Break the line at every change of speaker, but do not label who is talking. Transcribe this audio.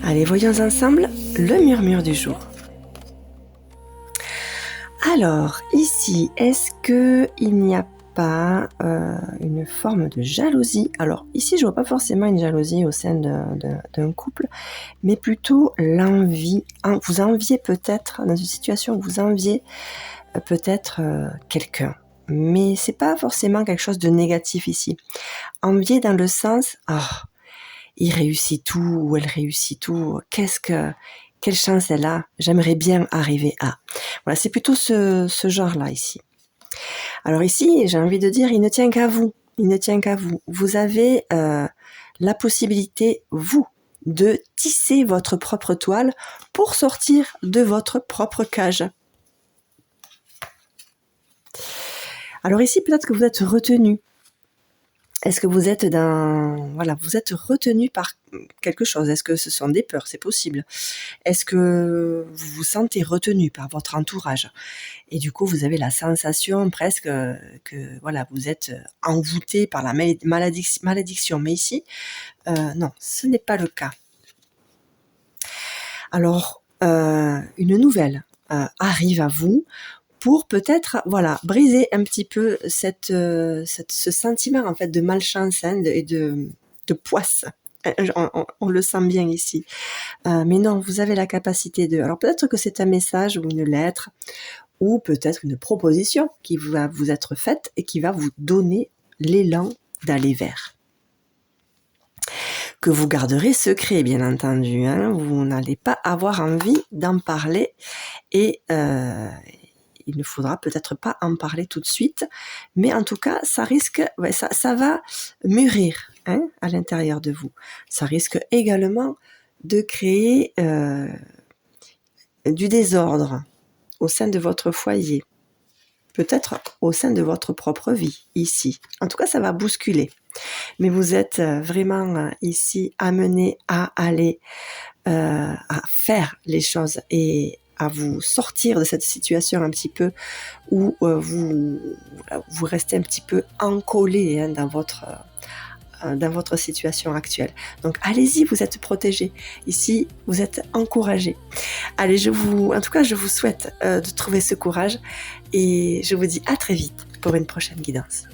Allez, voyons ensemble le murmure du jour. Alors, ici, est-ce qu'il n'y a pas une forme de jalousie? Alors, ici, je vois pas forcément une jalousie au sein d'un couple, mais plutôt l'envie. Vous enviez peut-être, dans une situation où vous enviez peut-être quelqu'un. Mais c'est pas forcément quelque chose de négatif ici. Envier dans le sens, il réussit tout ou elle réussit tout, quelle chance elle a, j'aimerais bien arriver à. Voilà, c'est plutôt ce genre-là ici. Alors ici, j'ai envie de dire, il ne tient qu'à vous, Vous avez la possibilité, vous, de tisser votre propre toile pour sortir de votre propre cage. Alors ici, peut-être que vous êtes retenu. Est-ce que vous êtes vous êtes retenu par quelque chose? Est-ce que ce sont des peurs? C'est possible. Est-ce que vous vous sentez retenu par votre entourage? Et du coup, vous avez la sensation presque que vous êtes envoûté par la malédiction. Mais ici, non, ce n'est pas le cas. Alors, une nouvelle arrive à vous pour peut-être briser un petit peu ce sentiment en fait de malchance et de poisse. On le sent bien ici. Mais non, vous avez la capacité de... Alors peut-être que c'est un message ou une lettre ou peut-être une proposition qui va vous être faite et qui va vous donner l'élan d'aller vers. Que vous garderez secret, bien entendu. Vous n'allez pas avoir envie d'en parler et il ne faudra peut-être pas en parler tout de suite, mais en tout cas, ça risque, ça va mûrir à l'intérieur de vous. Ça risque également de créer du désordre au sein de votre foyer, peut-être au sein de votre propre vie, ici. En tout cas, ça va bousculer. Mais vous êtes vraiment ici amené à aller, à faire les choses et à vous sortir de cette situation un petit peu où vous restez un petit peu encollé dans votre situation actuelle. Donc allez-y, vous êtes protégés. Ici, vous êtes encouragés. Allez, je vous souhaite de trouver ce courage et je vous dis à très vite pour une prochaine guidance.